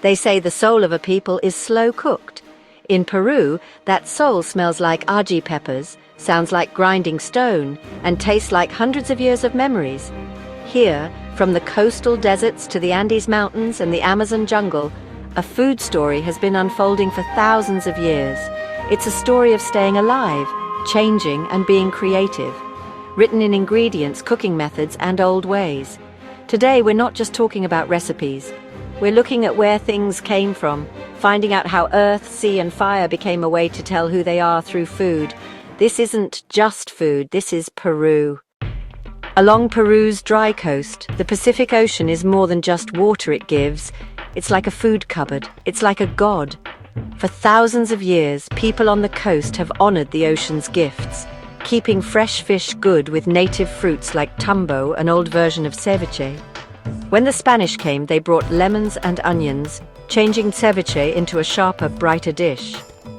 They say the soul of a people is slow cooked. In Peru, that soul smells like ají peppers, sounds like grinding stone, and tastes like hundreds of years of memories. Here, from the coastal deserts to the Andes Mountains and the Amazon jungle, a food story has been unfolding for thousands of years. It's a story of staying alive, changing, and being creative, written in ingredients, cooking methods, and old ways. Today, we're not just talking about recipes. We're looking at where things came from, finding out how earth, sea, and fire became a way to tell who they are through food. This isn't just food, this is Peru. Along Peru's dry coast, the Pacific Ocean is more than just water it gives. It's like a food cupboard. It's like a god. For thousands of years, people on the coast have honored the ocean's gifts, keeping fresh fish good with native fruits like tambo, an old version of ceviche. When the Spanish came, they brought lemons and onions, changing ceviche into a sharper, brighter dish.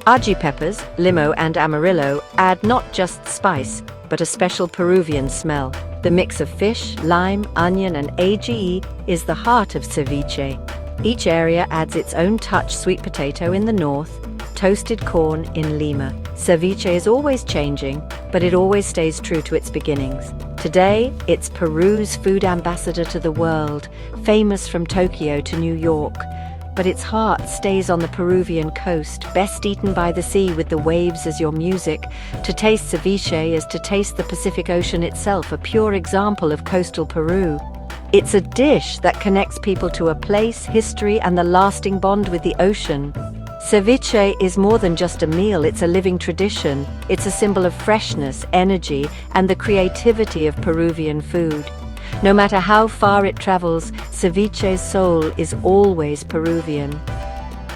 Ají peppers, limo and amarillo, add not just spice, but a special Peruvian smell. The mix of fish, lime, onion, and ají is the heart of ceviche. Each area adds its own touch: sweet potato in the north, toasted corn in Lima. Ceviche is always changing, but it always stays true to its beginnings. Today, it's Peru's food ambassador to the world, famous from Tokyo to New York. But its heart stays on the Peruvian coast, best eaten by the sea with the waves as your music. To taste ceviche is to taste the Pacific Ocean itself, a pure example of coastal Peru. It's a dish that connects people to a place, history, and the lasting bond with the ocean. Ceviche is more than just a meal, it's a living tradition. It's a symbol of freshness, energy, and the creativity of Peruvian food. No matter how far it travels, ceviche's soul is always Peruvian.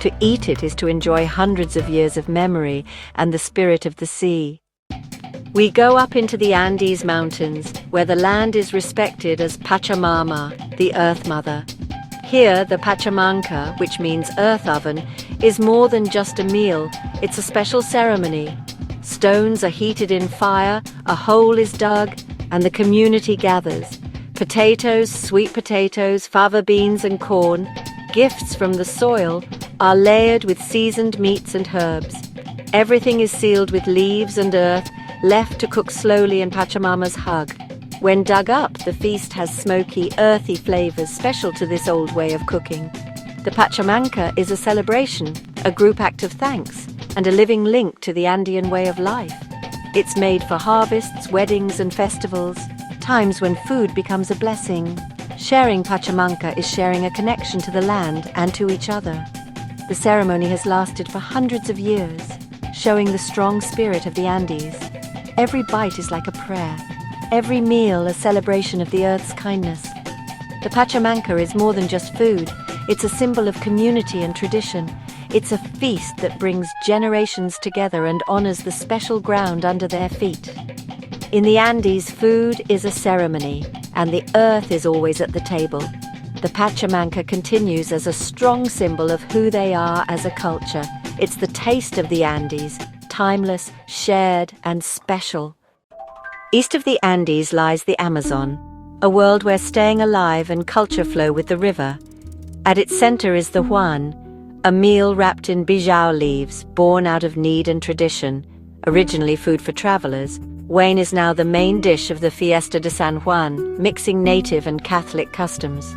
To eat it is to enjoy hundreds of years of memory and the spirit of the sea. We go up into the Andes Mountains, where the land is respected as Pachamama, the Earth Mother. Here, the Pachamanca, which means earth oven, is more than just a meal. It's a special ceremony. Stones are heated in fire, a hole is dug, and the community gathers. Potatoes, sweet potatoes, fava beans, and corn, gifts from the soil, are layered with seasoned meats and herbs. Everything is sealed with leaves and earth, left to cook slowly in Pachamama's hug. When dug up, the feast has smoky, earthy flavors special to this old way of cooking. The Pachamanca is a celebration, a group act of thanks, and a living link to the Andean way of life. It's made for harvests, weddings, and festivals, times when food becomes a blessing. Sharing Pachamanca is sharing a connection to the land and to each other. The ceremony has lasted for hundreds of years, showing the strong spirit of the Andes. Every bite is like a prayer, every meal a celebration of the earth's kindness. The Pachamanca is more than just food, it's a symbol of community and tradition. It's a feast that brings generations together and honors the special ground under their feet. In the Andes, food is a ceremony, and the earth is always at the table. The Pachamanca continues as a strong symbol of who they are as a culture. It's the taste of the Andes, timeless, shared, and special. East of the Andes lies the Amazon, a world where staying alive and culture flow with the river. At its center is the Juane, a meal wrapped in bijao leaves, born out of need and tradition. Originally food for travelers, Juane is now the main dish of the Fiesta de San Juan, mixing native and Catholic customs.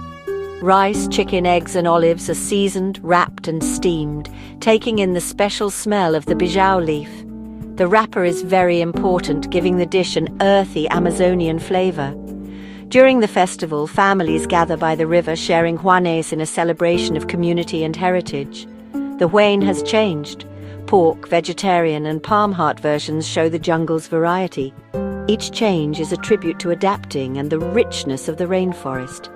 Rice, chicken, eggs, and olives are seasoned, wrapped, and steamed, taking in the special smell of the bijao leaf. The wrapper is very important, giving the dish an earthy Amazonian flavor. During the festival, families gather by the river, sharing Juanes in a celebration of community and heritage. The Juane has changed. Pork, vegetarian, and palm heart versions show the jungle's variety. Each change is a tribute to adapting and the richness of the rainforest.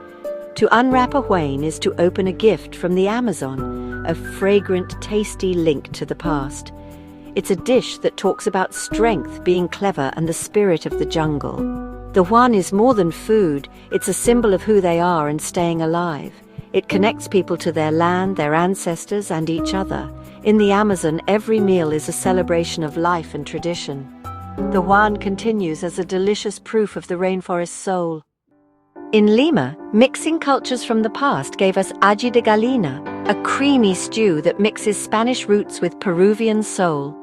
To unwrap a Juane is to open a gift from the Amazon, a fragrant, tasty link to the past. It's a dish that talks about strength, being clever, and the spirit of the jungle. The Juane is more than food, it's a symbol of who they are and staying alive. It connects people to their land, their ancestors, and each other. In the Amazon, every meal is a celebration of life and tradition. The Juane continues as a delicious proof of the rainforest's soul. In Lima, mixing cultures from the past gave us ají de gallina, a creamy stew that mixes Spanish roots with Peruvian soul.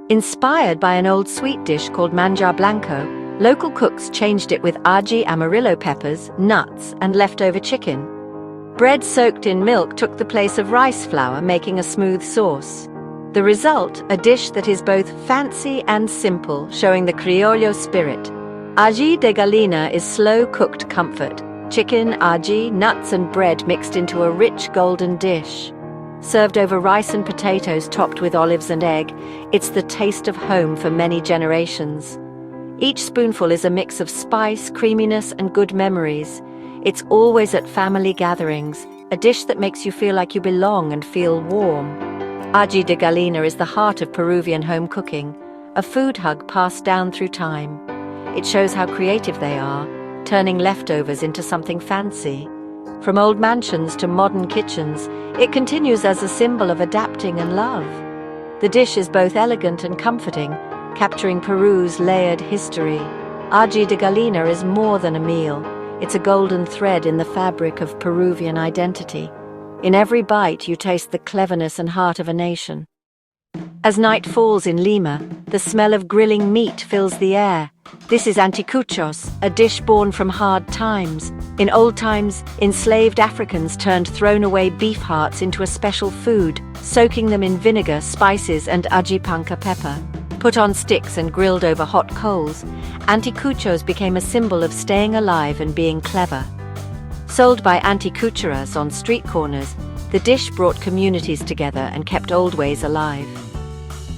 Inspired by an old sweet dish called manjar blanco, local cooks changed it with ají amarillo peppers, nuts, and leftover chicken. Bread soaked in milk took the place of rice flour, making a smooth sauce. The result, a dish that is both fancy and simple, showing the criollo spirit. Ají de gallina is slow-cooked comfort. Chicken, ají, nuts and bread mixed into a rich golden dish. Served over rice and potatoes topped with olives and egg, it's the taste of home for many generations. Each spoonful is a mix of spice, creaminess and good memories. It's always at family gatherings, a dish that makes you feel like you belong and feel warm. Ají de gallina is the heart of Peruvian home cooking, a food hug passed down through time. It shows how creative they are, turning leftovers into something fancy. From old mansions to modern kitchens, it continues as a symbol of adapting and love. The dish is both elegant and comforting, capturing Peru's layered history. Ají de gallina is more than a meal. It's a golden thread in the fabric of Peruvian identity. In every bite, you taste the cleverness and heart of a nation. As night falls in Lima, the smell of grilling meat fills the air. This is Anticuchos, a dish born from hard times. In old times, enslaved Africans turned thrown-away beef hearts into a special food, soaking them in vinegar, spices, and Pachamanca pepper. Put on sticks and grilled over hot coals, Anticuchos became a symbol of staying alive and being clever. Sold by Anticuchos on street corners, the dish brought communities together and kept old ways alive.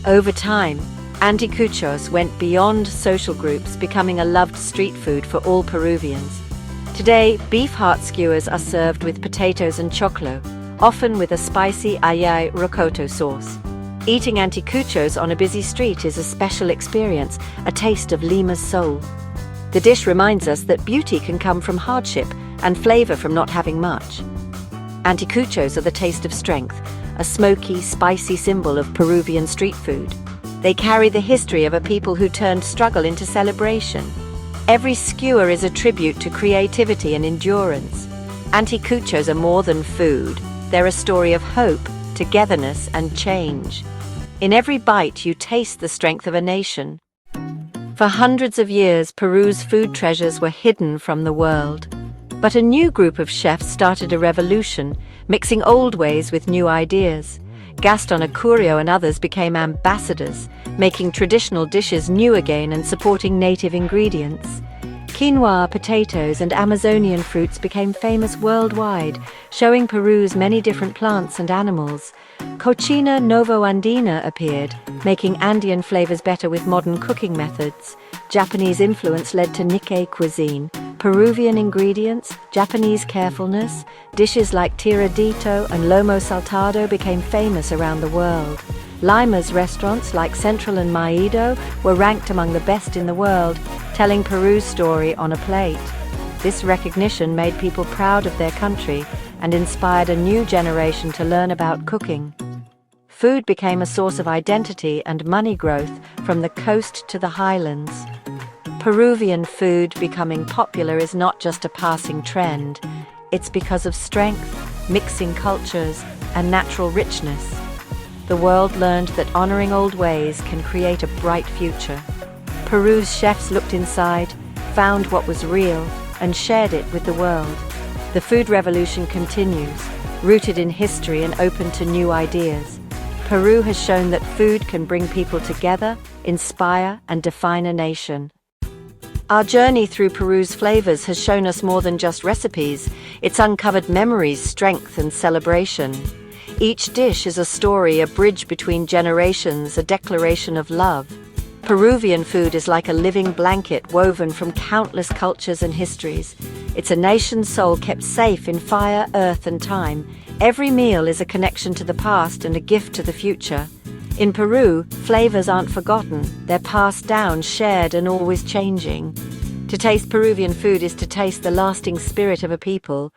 Over time, Anticuchos went beyond social groups, becoming a loved street food for all Peruvians. Today, beef heart skewers are served with potatoes and choclo, often with a spicy ají rocoto sauce. Eating Anticuchos on a busy street is a special experience, a taste of Lima's soul. The dish reminds us that beauty can come from hardship and flavor from not having much. Anticuchos are the taste of strength, a smoky, spicy symbol of Peruvian street food. They carry the history of a people who turned struggle into celebration. Every skewer is a tribute to creativity and endurance. Anticuchos are more than food. They're a story of hope, togetherness, and change. In every bite, you taste the strength of a nation. For hundreds of years, Peru's food treasures were hidden from the world. But a new group of chefs started a revolution, mixing old ways with new ideas. Gaston Acurio and others became ambassadors, making traditional dishes new again and supporting native ingredients. Quinoa, potatoes, and Amazonian fruits became famous worldwide, showing Peru's many different plants and animals. Cocina Novo-Andina appeared, making Andean flavors better with modern cooking methods. Japanese influence led to Nikkei cuisine. Peruvian ingredients, Japanese carefulness, dishes like tiradito and lomo saltado became famous around the world. Lima's restaurants like Central and Maido were ranked among the best in the world, telling Peru's story on a plate. This recognition made people proud of their country and inspired a new generation to learn about cooking. Food became a source of identity and money growth from the coast to the highlands. Peruvian food becoming popular is not just a passing trend. It's because of strength, mixing cultures, and natural richness. The world learned that honoring old ways can create a bright future. Peru's chefs looked inside, found what was real, and shared it with the world. The food revolution continues, rooted in history and open to new ideas. Peru has shown that food can bring people together, inspire, and define a nation. Our journey through Peru's flavors has shown us more than just recipes. It's uncovered memories, strength, and celebration. Each dish is a story, a bridge between generations, a declaration of love. Peruvian food is like a living blanket woven from countless cultures and histories. It's a nation's soul kept safe in fire, earth, and time. Every meal is a connection to the past and a gift to the future. In Peru, flavors aren't forgotten. They're passed down, shared, and always changing. To taste Peruvian food is to taste the lasting spirit of a people,